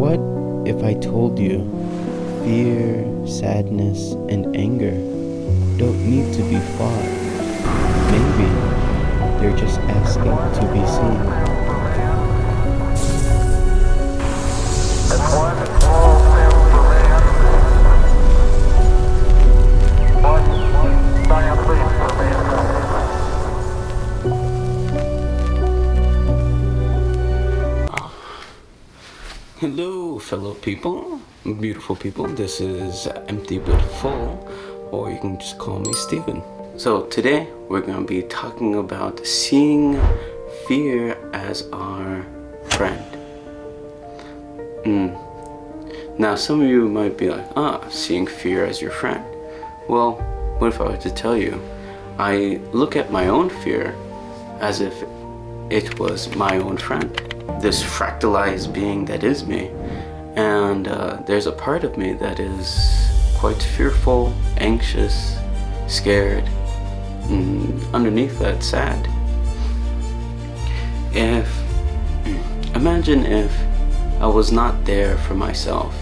What if I told you fear, sadness, and anger don't need to be fought? Maybe they're just asking to be seen. It's one small step for man, one giant leap for mankind. Hello, fellow people, beautiful people. This is Empty But Full, or you can just call me Steven. So today we're going to be talking about seeing fear as our friend. Now some of you might be like, seeing fear as your friend. Well, what if I were to tell you, I look at my own fear as if it was my own friend. This fractalized being that is me, and there's a part of me that is quite fearful, anxious, scared, and underneath that, sad. Imagine if I was not there for myself,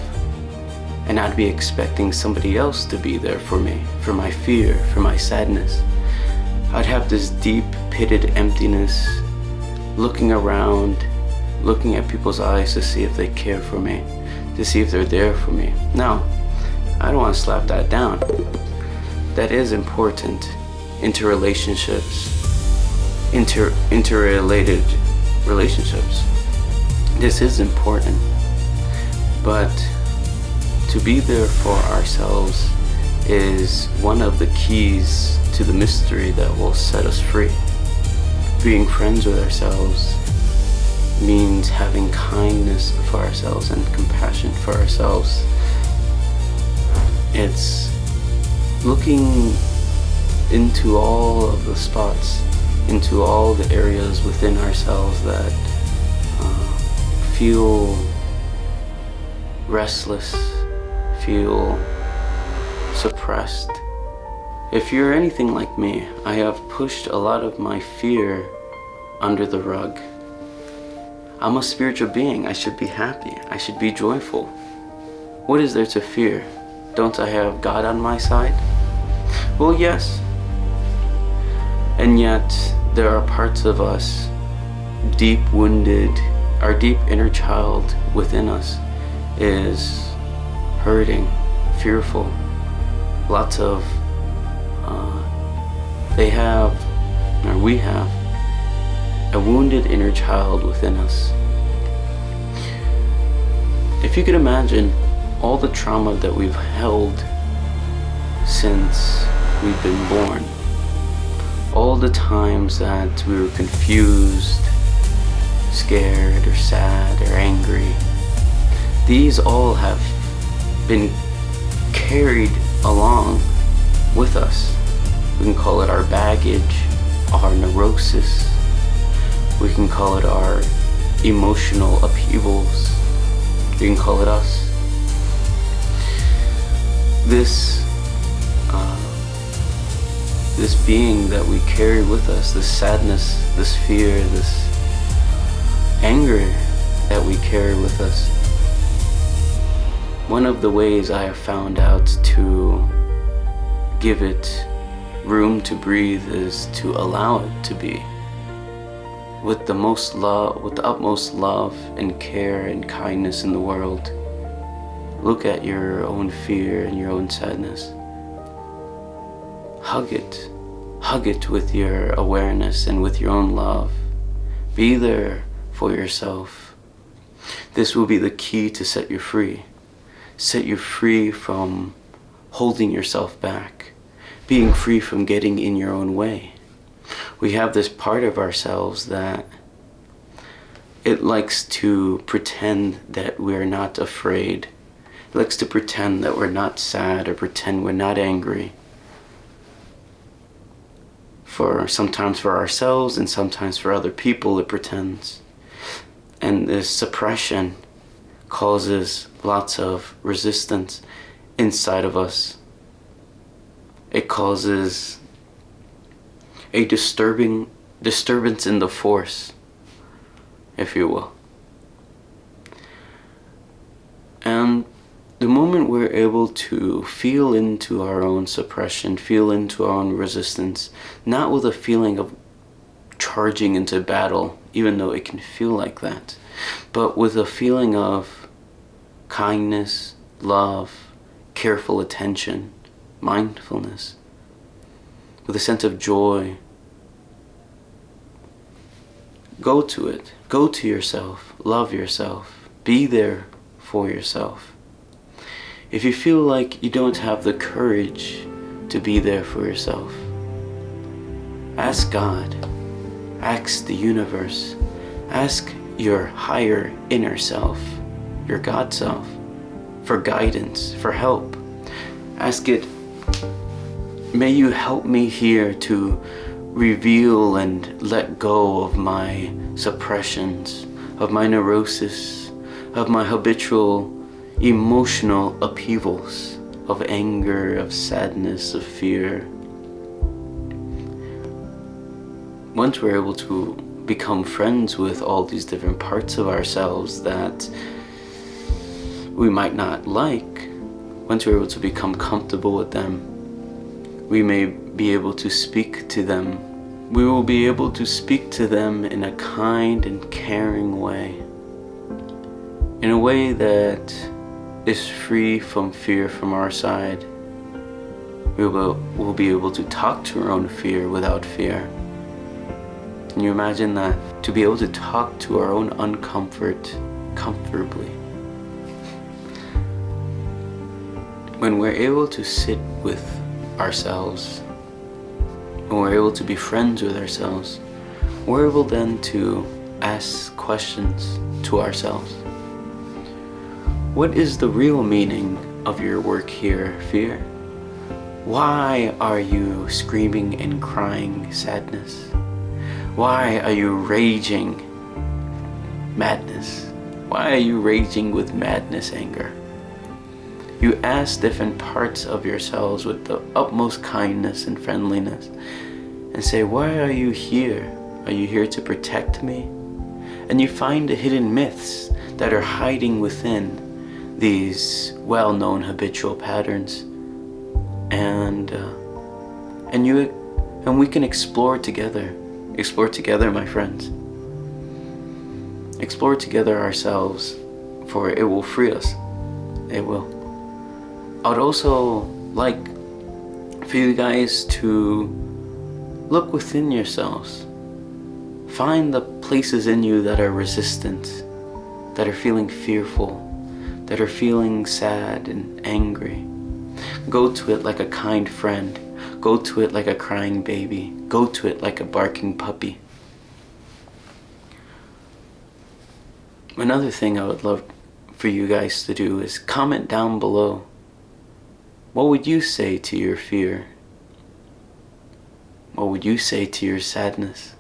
and I'd be expecting somebody else to be there for me, for my fear, for my sadness. I'd have this deep, pitted emptiness, looking around, looking at people's eyes to see if they care for me, to see if they're there for me. Now, I don't want to slap that down. That is important. Interrelationships, interrelated relationships. This is important. But to be there for ourselves is one of the keys to the mystery that will set us free. Being friends with ourselves means having kindness for ourselves and compassion for ourselves. It's looking into all of the spots, into all the areas within ourselves that feel restless, feel suppressed. If you're anything like me, I have pushed a lot of my fear under the rug. I'm a spiritual being. I should be happy. I should be joyful. What is there to fear? Don't I have God on my side? Well, yes. And yet, there are parts of us, deep wounded, our deep inner child within us is hurting, fearful. Lots of, we have a wounded inner child within us. If you could imagine all the trauma that we've held since we've been born, all the times that we were confused, scared, or sad, or angry, these all have been carried along with us. We can call it our baggage, our neurosis. We can call it our emotional upheavals. We can call it us. This being that we carry with us, this sadness, this fear, this anger that we carry with us. One of the ways I have found out to give it room to breathe is to allow it to be. With the utmost love and care and kindness in the world. Look at your own fear and your own sadness. Hug it. Hug it with your awareness and with your own love. Be there for yourself. This will be the key to set you free. Set you free from holding yourself back. Being free from getting in your own way. We have this part of ourselves that it likes to pretend that we're not afraid. It likes to pretend that we're not sad or pretend we're not angry. Sometimes for ourselves and sometimes for other people it pretends. And this suppression causes lots of resistance inside of us. It causes a disturbance in the force, if you will. able to feel into our own suppression, feel into our own resistance, not with a feeling of charging into battle, even though it can feel like that, but with a feeling of kindness, love, careful attention, mindfulness, with a sense of joy. Go to it. Go to yourself. Love yourself. Be there for yourself. If you feel like you don't have the courage to be there for yourself, ask God. Ask the universe. Ask your higher inner self, your God self, for guidance, for help. Ask it, may you help me here to reveal and let go of my suppressions, of my neurosis, of my habitual emotional upheavals, of anger, of sadness, of fear. Once we're able to become friends with all these different parts of ourselves that we might not like, once we're able to become comfortable with them, we may be able to speak to them. We will be able to speak to them in a kind and caring way, in a way that is free from fear from our side. We'll be able to talk to our own fear without fear. Can you imagine that? To be able to talk to our own uncomfort comfortably. When we're able to sit with ourselves, when we're able to be friends with ourselves, we're able then to ask questions to ourselves. What is the real meaning of your work here, fear? Why are you screaming and crying sadness? Why are you raging madness? Why are you raging with madness, anger? You ask different parts of yourselves with the utmost kindness and friendliness and say, why are you here? Are you here to protect me? And you find the hidden myths that are hiding within these well-known habitual patterns. And we can explore together. Explore together, my friends. Explore together ourselves, for it will free us. It will. I'd also like for you guys to look within yourselves. Find the places in you that are resistant, that are feeling fearful, that are feeling sad and angry. Go to it like a kind friend. Go to it like a crying baby. Go to it like a barking puppy. Another thing I would love for you guys to do is comment down below. What would you say to your fear? What would you say to your sadness?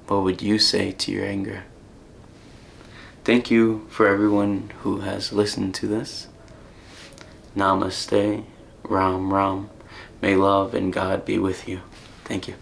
What would you say to your anger? Thank you for everyone who has listened to this. Namaste, Ram Ram. May love and God be with you. Thank you.